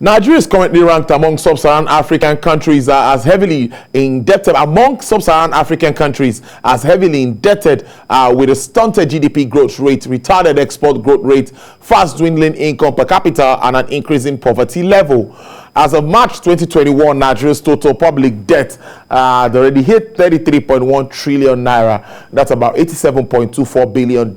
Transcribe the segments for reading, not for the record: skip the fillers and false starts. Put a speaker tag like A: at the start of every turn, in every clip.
A: Nigeria is currently ranked among sub-Saharan African countries as heavily indebted with a stunted GDP growth rate, retarded export growth rate, fast dwindling income per capita, and an increasing poverty level. As of March 2021, Nigeria's total public debt had already hit 33.1 trillion naira. That's about $87.24 billion,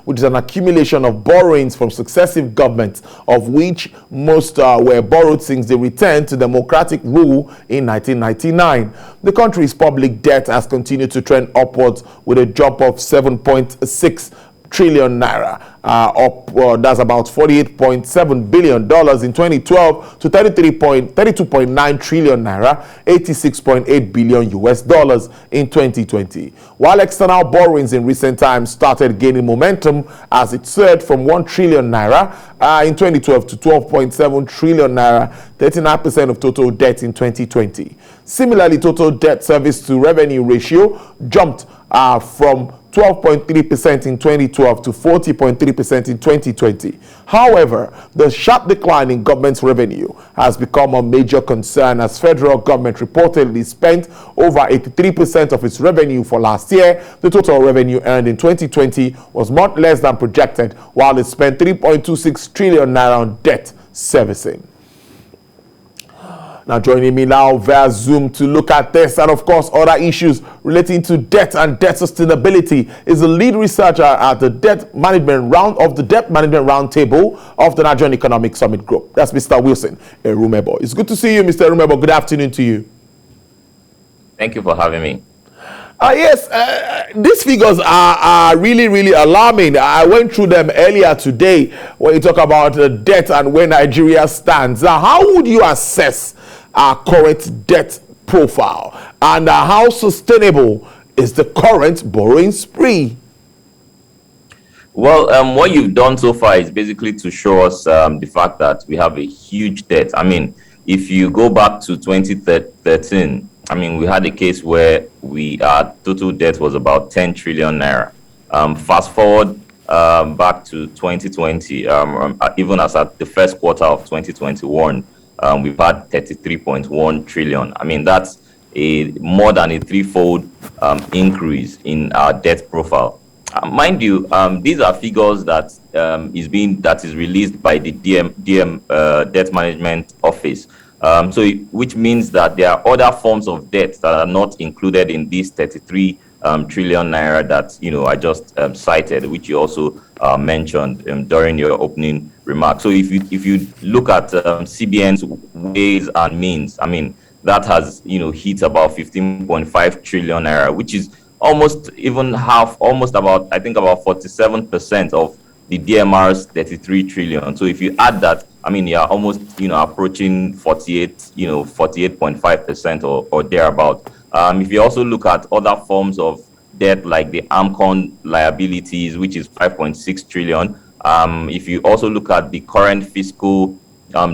A: which is an accumulation of borrowings from successive governments, of which most were borrowed since the return to democratic rule in 1999. The country's public debt has continued to trend upwards with a drop of 7.6 trillion naira, that's about $48.7 billion in 2012 to 32.9 trillion naira, $86.8 billion in 2020. While external borrowings in recent times started gaining momentum as it surged from 1 trillion naira in 2012 to 12.7 trillion naira, 39% of total debt in 2020. Similarly, total debt service to revenue ratio jumped from 12.3% in 2012 to 40.3% in 2020. However, the sharp decline in government's revenue has become a major concern as federal government reportedly spent over 83% of its revenue for last year. The total revenue earned in 2020 was much less than projected, while it spent 3.26 trillion naira on debt servicing. Now joining me now via Zoom to look at this and of course other issues relating to debt and debt sustainability is the lead researcher at the Debt Management Roundtable of the Nigerian Economic Summit Group. That's Mr. Wilson Erumebo. It's good to see you, Mr. Erumebo. Good afternoon to you.
B: Thank you for having me.
A: Yes, these figures are really, really alarming. I went through them earlier today when you talk about debt and where Nigeria stands. How would you assess our current debt profile and how sustainable is the current borrowing spree?
B: Well, what you've done so far is basically to show us the fact that we have a huge debt. I mean, if you go back to 2013, I mean, we had a case where our total debt was about 10 trillion naira. Fast forward back to 2020, even as at the first quarter of 2021, we've had 33.1 trillion. I mean, that's more than a threefold increase in our debt profile. Mind you, these are figures that is released by the Debt Management Office. Which means that there are other forms of debt that are not included in this 33 trillion naira that I just cited, which you also mentioned during your opening remarks. So if you look at CBN's ways and means, I mean that has hit about 15.5 trillion naira, which is almost about 47% of the DMR's 33 trillion. So if you add that, I mean, you're almost, approaching 48.5% or thereabout. If you also look at other forms of debt like the AMCON liabilities, which is 5.6 trillion. If you also look at the current fiscal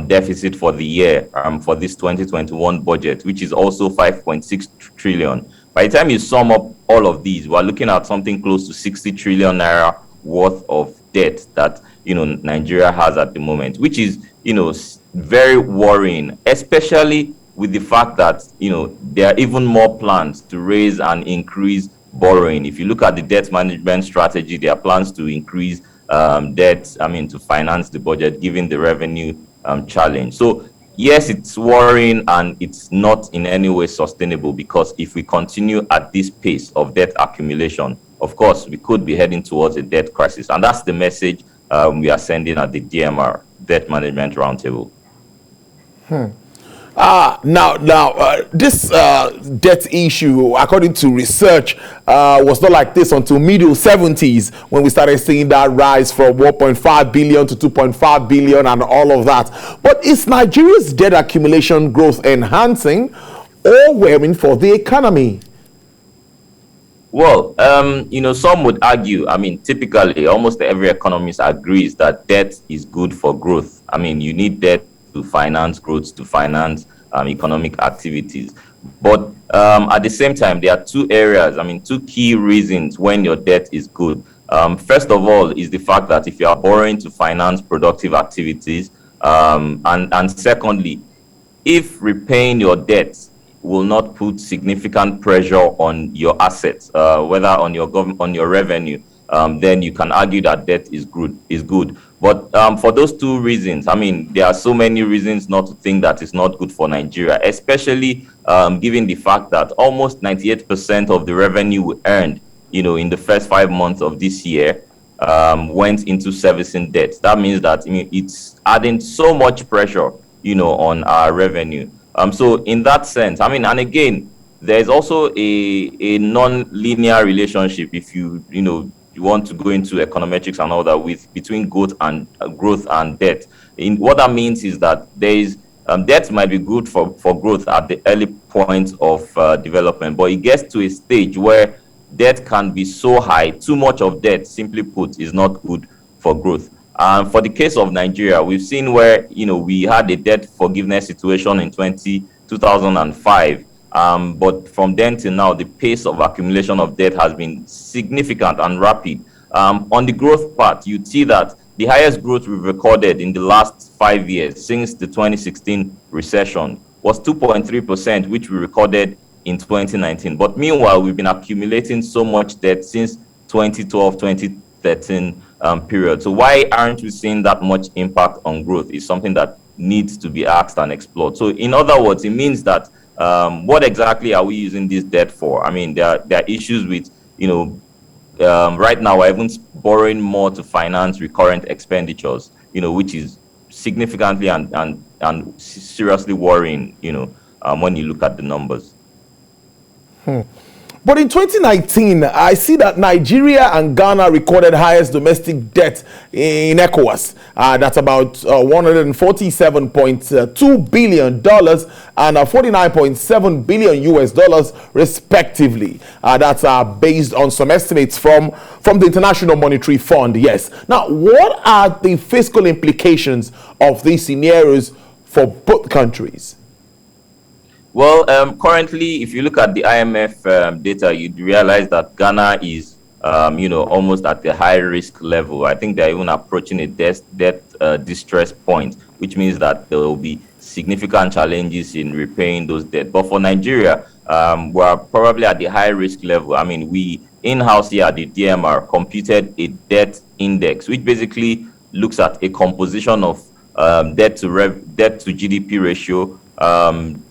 B: deficit for the year for this 2021 budget, which is also 5.6 trillion. By the time you sum up all of these, we're looking at something close to 60 trillion naira worth of debt that Nigeria has at the moment, which is very worrying, especially with the fact that there are even more plans to raise and increase borrowing. If you look at the debt management strategy, there are plans to increase debt, to finance the budget, given the revenue challenge. So yes, it's worrying and it's not in any way sustainable, because if we continue at this pace of debt accumulation, of course, we could be heading towards a debt crisis. And that's the message we are sending at the DMR, Debt Management Roundtable. This
A: debt issue, according to research, was not like this until middle 70s when we started seeing that rise from 1.5 billion to 2.5 billion and all of that. But is Nigeria's debt accumulation growth enhancing or wearing for the economy?
B: Well, some would argue, typically almost every economist agrees that debt is good for growth. You need debt to finance growth, to finance economic activities. But at the same time, there are two areas, two key reasons when your debt is good. First of all is the fact that if you are borrowing to finance productive activities, And secondly, if repaying your debt will not put significant pressure on your assets, whether on your on your revenue, then you can argue that debt is good. But for those two reasons, I mean, there are so many reasons not to think that it's not good for Nigeria, especially given the fact that almost 98% of the revenue we earned, in the first 5 months of this year, went into servicing debt. That means that, I mean, it's adding so much pressure, on our revenue. So in that sense, I mean, and again, there's also a non-linear relationship, if you want to go into econometrics and all that, with between growth and debt. In what that means is that there is debt might be good for growth at the early point of development, but it gets to a stage where debt can be so high. Too much of debt, simply put, is not good for growth. For the case of Nigeria, we've seen where we had a debt forgiveness situation in 2005. But from then till now, the pace of accumulation of debt has been significant and rapid. On the growth part, you see that the highest growth we've recorded in the last 5 years since the 2016 recession was 2.3%, which we recorded in 2019. But meanwhile, we've been accumulating so much debt since 2012, 2013 period. So why aren't we seeing that much impact on growth is something that needs to be asked and explored. So in other words, it means that what exactly are we using this debt for? I mean, there are issues with, right now we're even borrowing more to finance recurrent expenditures, which is significantly and seriously worrying, when you look at the numbers.
A: But in 2019, I see that Nigeria and Ghana recorded highest domestic debt in ECOWAS. That's about $147.2 billion and $49.7 billion US dollars, respectively. That's based on some estimates from the International Monetary Fund. Yes. Now, what are the fiscal implications of these scenarios for both countries?
B: Well, currently, if you look at the IMF data, you'd realize that Ghana is, almost at the high risk level. I think they're even approaching a debt distress point, which means that there will be significant challenges in repaying those debts. But for Nigeria, we're probably at the high risk level. I mean, we in-house here at the DMR computed a debt index, which basically looks at a composition of debt to GDP ratio,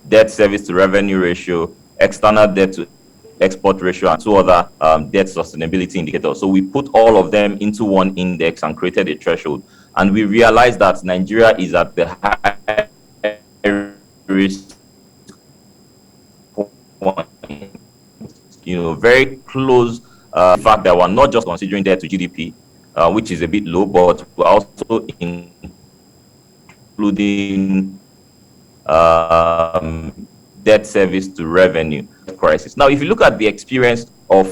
B: debt service to revenue ratio, external debt to export ratio, and two other debt sustainability indicators. So we put all of them into one index and created a threshold. And we realized that Nigeria is at the high risk point, very close. In fact, that we're not just considering debt to GDP, which is a bit low, but we're also including debt service to revenue crisis. Now, if you look at the experience of,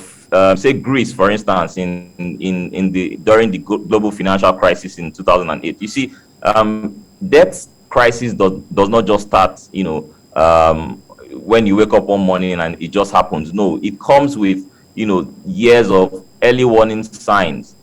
B: say, Greece, for instance, during the global financial crisis in 2008, you see, debt crisis does not just start, when you wake up one morning and it just happens. No, it comes with, years of early warning signs.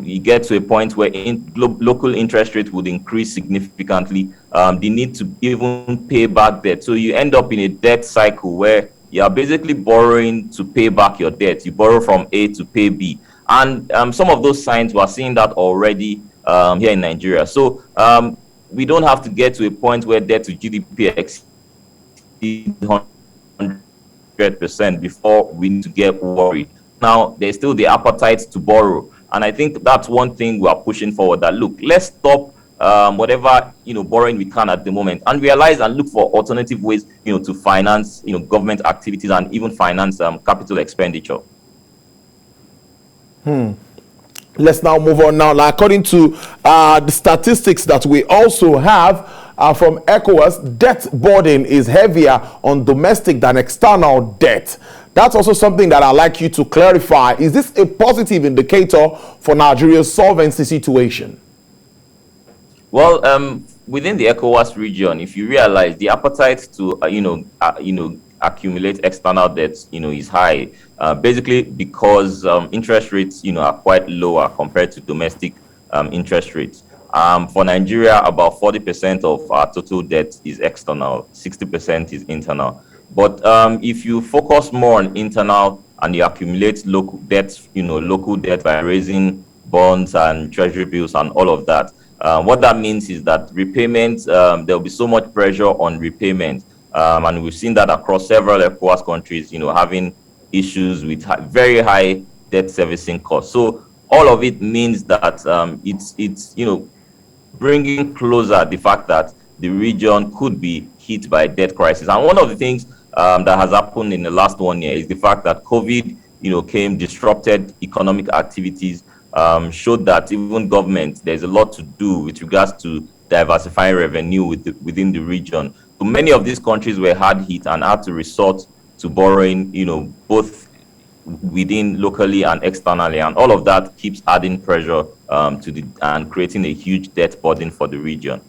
B: You get to a point where local interest rates would increase significantly. The need to even pay back debt. So you end up in a debt cycle where you are basically borrowing to pay back your debt. You borrow from A to pay B. And some of those signs, we're seeing that already here in Nigeria. So we don't have to get to a point where debt to GDP exceeds 100% before we need to get worried. Now, there's still the appetite to borrow. And I think that's one thing we are pushing forward, that look, let's stop whatever borrowing we can at the moment and realize and look for alternative ways to finance government activities and even finance capital expenditure.
A: Let's now move on now. According to the statistics that we also have from ECOWAS, debt burden is heavier on domestic than external debt. That's also something that I'd like you to clarify. Is this a positive indicator for Nigeria's solvency situation?
B: Well, within the ECOWAS region, if you realize the appetite to accumulate external debts, is high, basically because interest rates, are quite lower compared to domestic interest rates. For Nigeria, about 40% of our total debt is external, 60% is internal. But if you focus more on internal and you accumulate local debt, local debt by raising bonds and treasury bills and all of that, what that means is that repayment, there'll be so much pressure on repayment. And we've seen that across several ECOWAS countries, having issues with very high debt servicing costs. So all of it means that it's bringing closer the fact that the region could be hit by a debt crisis. And one of the things that has happened in the last 1 year is the fact that COVID, came, disrupted economic activities, showed that even government, there's a lot to do with regards to diversifying revenue within the region. So many of these countries were hard hit and had to resort to borrowing, both within locally and externally, and all of that keeps adding pressure and creating a huge debt burden for the region.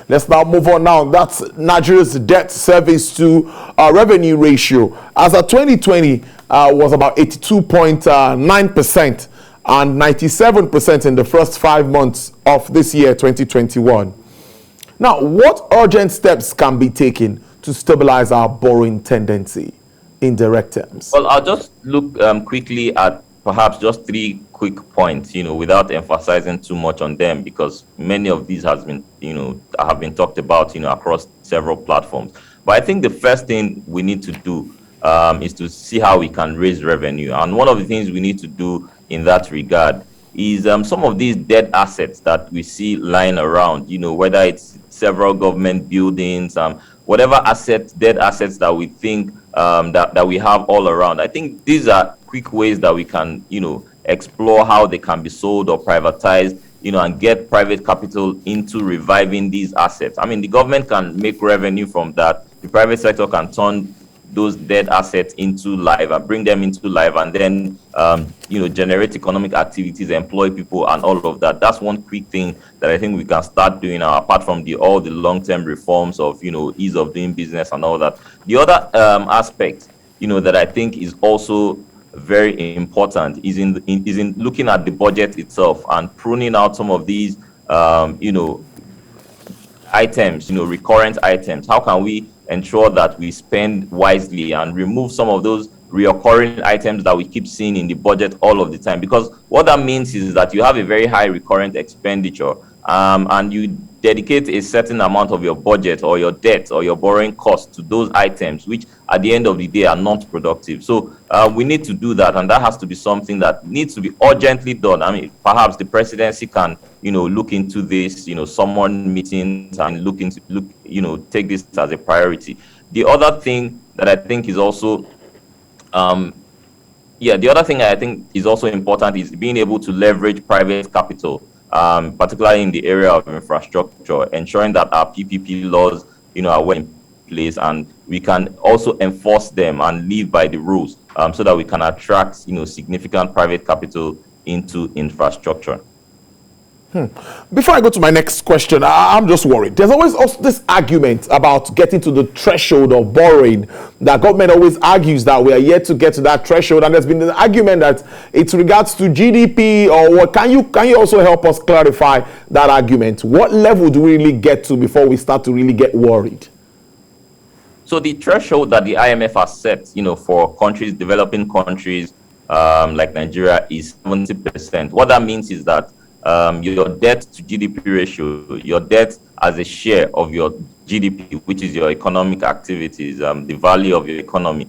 A: Let's now move on now. That's Nigeria's debt service to revenue ratio. As of 2020 was about 82.9% and 97% in the first 5 months of this year, 2021. Now, what urgent steps can be taken to stabilize our borrowing tendency in direct terms?
B: Well, I'll just look quickly at perhaps just 3 quick points, without emphasizing too much on them, because many of these have been talked about, across several platforms. But I think the first thing we need to do is to see how we can raise revenue. And one of the things we need to do in that regard is some of these dead assets that we see lying around, whether it's several government buildings, whatever dead assets that we think that we have all around. I think these are quick ways that we can, explore how they can be sold or privatized, and get private capital into reviving these assets. I mean, the government can make revenue from that. The private sector can turn those dead assets into life and bring them into life, and then generate economic activities, employ people, and all of that. That's one quick thing that I think we can start doing apart from all the long-term reforms of ease of doing business and all that. The other aspect that I think is also very important is in looking at the budget itself and pruning out some of these items, recurrent items. How can we ensure that we spend wisely and remove some of those recurring items that we keep seeing in the budget all of the time? Because what that means is that you have a very high recurrent expenditure, and you dedicate a certain amount of your budget or your debt or your borrowing costs to those items, which at the end of the day are not productive. So we need to do that, and that has to be something that needs to be urgently done. I mean, perhaps the presidency can, look into this, summon meetings and take this as a priority. The other thing that I think is also important is being able to leverage private capital, particularly in the area of infrastructure, ensuring that our PPP laws, are well in place, and we can also enforce them and live by the rules, so that we can attract, significant private capital into infrastructure.
A: Before I go to my next question, I'm just worried. There's always also this argument about getting to the threshold of borrowing. The government always argues that we are yet to get to that threshold, and there's been an argument that it's regards to GDP or what. Can you also help us clarify that argument? What level do we really get to before we start to really get worried?
B: So the threshold that the IMF has set, for countries, developing countries like Nigeria, is 70%. What that means is that your debt to GDP ratio, your debt as a share of your GDP, which is your economic activities, the value of your economy,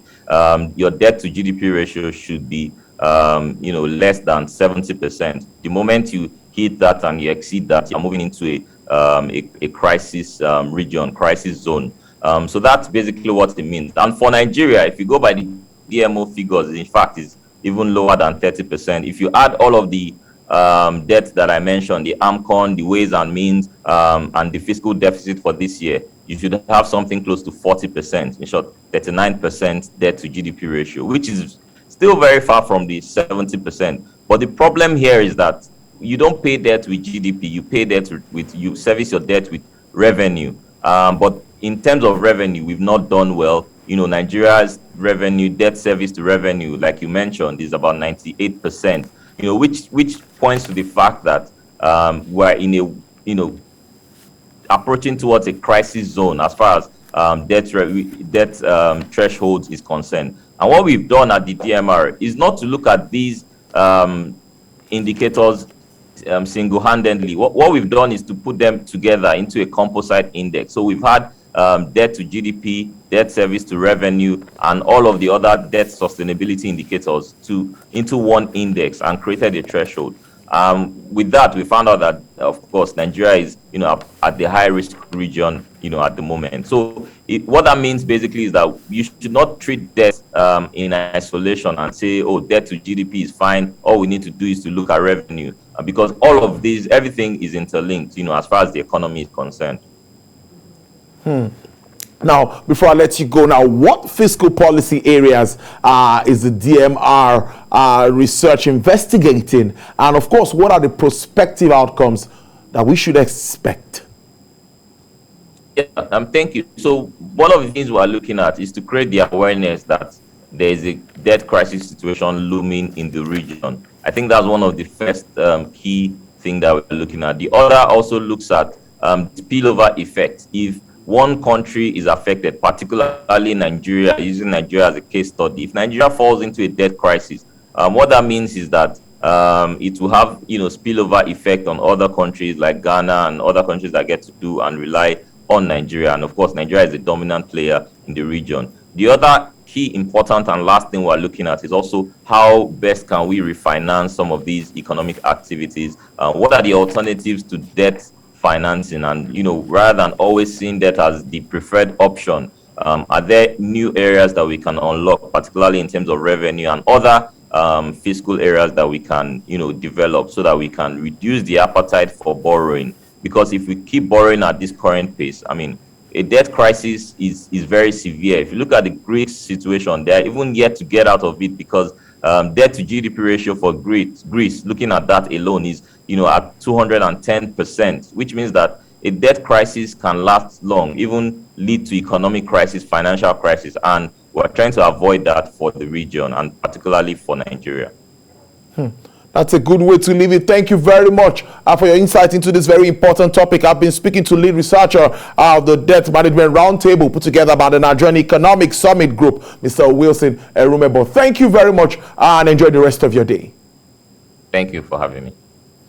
B: your debt to GDP ratio should be, less than 70%. The moment you hit that and you exceed that, you're moving into a crisis region, crisis zone. So that's basically what it means. And for Nigeria, if you go by the DMO figures, in fact, it's even lower than 30%. If you add all of the debt that I mentioned, the AMCON, the Ways and Means, and the fiscal deficit for this year, you should have something close to 40%, in short, 39% debt to GDP ratio, which is still very far from the 70%. But the problem here is that you don't pay debt with GDP, you service your debt with revenue. But in terms of revenue, we've not done well. Nigeria's revenue, debt service to revenue, like you mentioned, is about 98%. Which points to the fact that we're in a, approaching towards a crisis zone as far as debt thresholds is concerned. And what we've done at the DMR is not to look at these indicators single-handedly. What we've done is to put them together into a composite index. So we've had debt to GDP, debt service to revenue, and all of the other debt sustainability indicators into one index and created a threshold. With that, we found out that, of course, Nigeria is, at the high risk region, at the moment. So what that means basically is that you should not treat debt in isolation and say, oh, debt to GDP is fine. All we need to do is to look at revenue, because all of these, everything is interlinked, as far as the economy is concerned.
A: Now, before I let you go, now, what fiscal policy areas is the DMR research investigating? And of course, what are the prospective outcomes that we should expect?
B: Yeah, thank you. So one of the things we are looking at is to create the awareness that there is a debt crisis situation looming in the region. I think that's one of the first key thing that we're looking at. The other also looks at spillover effects. If one country is affected, particularly Nigeria, using Nigeria as a case study, if Nigeria falls into a debt crisis, what that means is that it will have, spillover effect on other countries like Ghana and other countries that get to do and rely on Nigeria. And of course, Nigeria is a dominant player in the region. The other key, important, and last thing we're looking at is also how best can we refinance some of these economic activities? What are the alternatives to debt financing? And, rather than always seeing that as the preferred option, are there new areas that we can unlock, particularly in terms of revenue and other fiscal areas that we can, develop so that we can reduce the appetite for borrowing? Because if we keep borrowing at this current pace, a debt crisis is very severe. If you look at the Greek situation, they are even yet to get out of it, because debt to GDP ratio for Greece, looking at that alone, is at 210%, which means that a debt crisis can last long, even lead to economic crisis, financial crisis, and we're trying to avoid that for the region and particularly for Nigeria.
A: That's a good way to leave it. Thank you very much for your insight into this very important topic. I've been speaking to lead researcher of the Debt Management Roundtable put together by the Nigerian Economic Summit Group, Mr. Wilson Erumebo. Thank you very much and enjoy the rest of your day.
B: Thank you for having me.